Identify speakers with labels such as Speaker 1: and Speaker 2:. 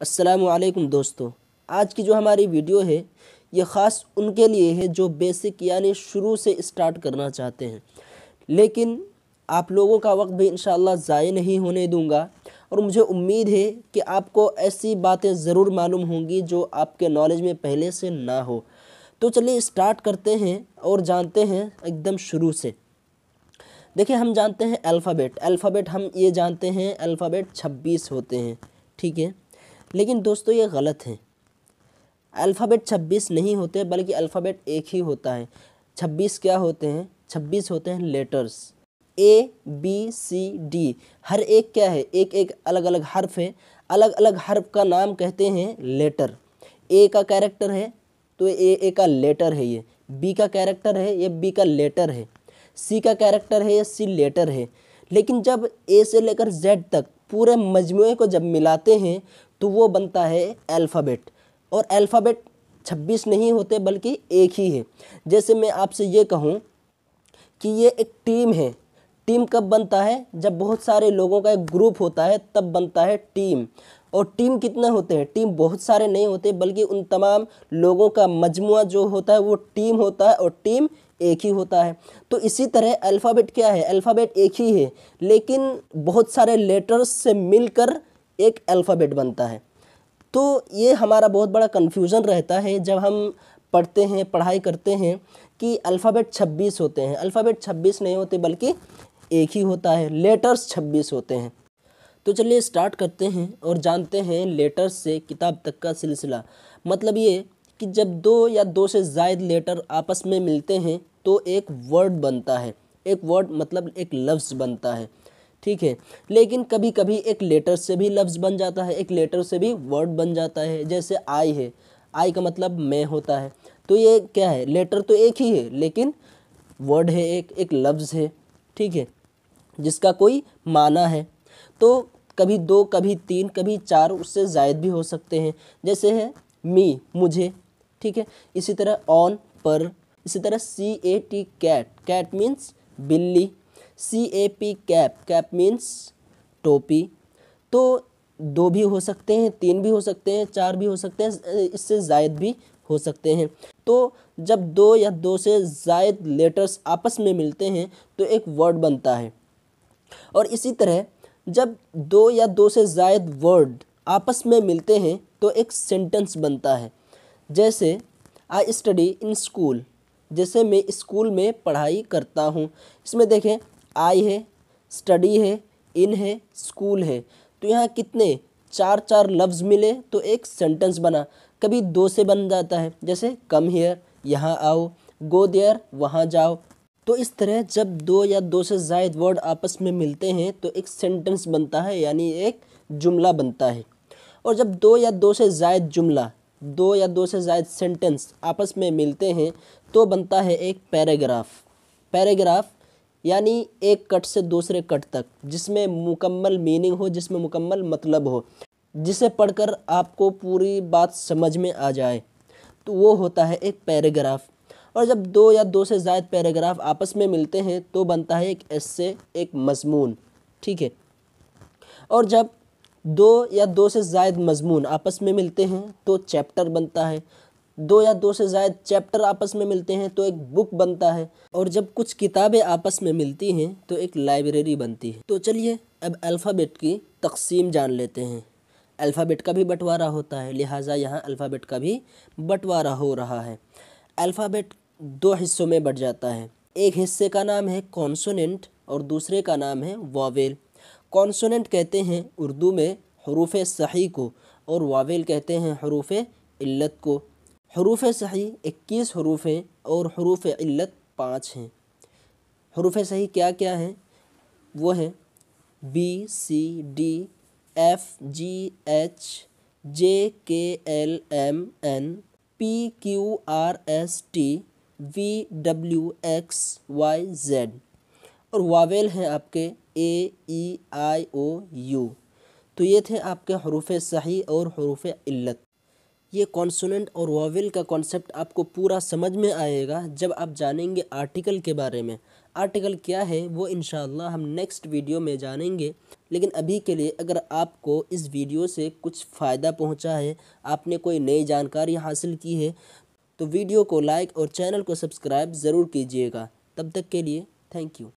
Speaker 1: अस्सलामुअलैकुम दोस्तों, आज की जो हमारी वीडियो है ये ख़ास उनके लिए है जो बेसिक यानी शुरू से स्टार्ट करना चाहते हैं। लेकिन आप लोगों का वक्त भी इंशाअल्लाह ज़ाय नहीं होने दूंगा और मुझे उम्मीद है कि आपको ऐसी बातें ज़रूर मालूम होंगी जो आपके नॉलेज में पहले से ना हो। तो चलिए स्टार्ट करते हैं और जानते हैं एकदम शुरू से। देखिए, हम जानते हैं अल्फ़ाबेट हम ये जानते हैं अल्फ़ाबेट 26 होते हैं, ठीक है। लेकिन दोस्तों ये गलत है। अल्फ़ाबेट 26 नहीं होते बल्कि अल्फ़ाबेट एक ही होता है। 26 क्या होते हैं? 26 होते हैं लेटर्स, ABCD। हर एक क्या है? एक एक अलग अलग हर्फ है। अलग अलग हर्फ का नाम कहते हैं लेटर। ए का कैरेक्टर है तो ए का लेटर है, ये बी का कैरेक्टर है, ये बी का लेटर है, सी का कैरेक्टर है, ये सी लेटर है। लेकिन जब ए से लेकर जेड तक पूरे मजमूए को जब मिलाते हैं तो वो बनता है अल्फ़ाबेट। और अल्फ़ाबेट 26 नहीं होते बल्कि एक ही है। जैसे मैं आपसे ये कहूँ कि ये एक टीम है। टीम कब बनता है? जब बहुत सारे लोगों का एक ग्रुप होता है तब बनता है टीम। और टीम कितने होते हैं? टीम बहुत सारे नहीं होते बल्कि उन तमाम लोगों का मजमुआ जो होता है वो टीम होता है और टीम एक ही होता है। तो इसी तरह अल्फ़ाबेट क्या है? अल्फ़ाबेट एक ही है लेकिन बहुत सारे लेटर्स से मिलकर एक अल्फ़ाबेट बनता है। तो ये हमारा बहुत बड़ा कन्फ्यूज़न रहता है जब हम पढ़ते हैं, पढ़ाई करते हैं कि अल्फ़ाबेट 26 होते हैं। अल्फ़ाबेट 26 नहीं होते बल्कि एक ही होता है, लेटर्स 26 होते हैं। तो चलिए स्टार्ट करते हैं और जानते हैं लेटर्स से किताब तक का सिलसिला। मतलब ये कि जब दो या दो से ज़ायद लेटर आपस में मिलते हैं तो एक वर्ड बनता है। एक वर्ड मतलब एक लफ्ज़ बनता है, ठीक है। लेकिन कभी कभी एक लेटर से भी लफ्ज़ बन जाता है, एक लेटर से भी वर्ड बन जाता है। जैसे आई है, आई का मतलब मैं होता है। तो ये क्या है? लेटर तो एक ही है लेकिन वर्ड है, एक लफ्ज़ है, ठीक है, जिसका कोई माना है। तो कभी दो, कभी तीन, कभी चार, उससे ज़ायद भी हो सकते हैं। जैसे है मी, मुझे, ठीक है। इसी तरह ऑन, पर। इसी तरह CAT, कैट, कैट मीन्स बिल्ली। CAP, कैप, कैप मीन्स टोपी। तो दो भी हो सकते हैं, तीन भी हो सकते हैं, चार भी हो सकते हैं, इससे ज़ायद भी हो सकते हैं। तो जब दो या दो से ज़ायद लेटर्स आपस में मिलते हैं तो एक वर्ड बनता है। और इसी तरह जब दो या दो से ज़ायद वर्ड आपस में मिलते हैं तो एक सेंटेंस बनता है। जैसे आई स्टडी इन स्कूल, जैसे मैं स्कूल में पढ़ाई करता हूँ। इसमें देखें, आई है, स्टडी है, इन है, स्कूल है। तो यहाँ कितने चार चार लफ्ज़ मिले तो एक सेंटेंस बना। कभी दो से बन जाता है, जैसे कम हियर, यहाँ आओ, गो देयर, वहाँ जाओ। तो इस तरह जब दो या दो से ज़ायद वर्ड आपस में मिलते हैं तो एक सेंटेंस बनता है, यानी एक जुमला बनता है। और जब दो या दो से ज़ायद जुमला, दो या दो से ज़ायद सेंटेंस आपस में मिलते हैं तो बनता है एक पैराग्राफ। पैराग्राफ यानी एक कट से दूसरे कट तक, जिसमें मुकम्मल मीनिंग हो, जिसमें मुकम्मल मतलब हो, जिसे पढ़कर आपको पूरी बात समझ में आ जाए, तो वो होता है एक पैराग्राफ। और जब दो या दो से ज़ायद पैराग्राफ आपस में मिलते हैं तो बनता है एक एस्से, एक मज़मून, ठीक है। और जब दो या दो से ज़ायद मज़मून आपस में मिलते हैं तो चैप्टर बनता है। दो या दो से ज़ायद चैप्टर आपस में मिलते हैं तो एक बुक बनता है। और जब कुछ किताबें आपस में मिलती हैं तो एक लाइब्रेरी बनती है। तो चलिए अब अल्फ़ाबेट की तक़सीम जान लेते हैं। अल्फ़ाबेट का भी बंटवारा होता है, लिहाजा यहाँ अल्फ़ाबेट का भी बंटवारा हो रहा है। अल्फ़ाबेट दो हिस्सों में बँट जाता है। एक हिस्से का नाम है कॉन्सोनेंट और दूसरे का नाम है वॉवेल। कॉन्सोनेंट कहते हैं उर्दू में हरूफ सही को और वावेल कहते हैं हरूफ इल्लत को। हरूफ सही 21 हरूफ हैं और हरूफ इल्लत 5 हैं। हरूफ सही क्या क्या हैं? वो हैं BCDFGHJKLMN PQRSTVWXYZ। और वावेल हैं आपके AEIOU। तो ये थे आपके हरूफ सही और हरूफ इल्लत। ये कॉन्सोनेंट और वावेल का कॉन्सेप्ट आपको पूरा समझ में आएगा जब आप जानेंगे आर्टिकल के बारे में। आर्टिकल क्या है वो इंशाअल्लाह हम नेक्स्ट वीडियो में जानेंगे। लेकिन अभी के लिए अगर आपको इस वीडियो से कुछ फ़ायदा पहुंचा है, आपने कोई नई जानकारी हासिल की है, तो वीडियो को लाइक और चैनल को सब्सक्राइब ज़रूर कीजिएगा। तब तक के लिए थैंक यू।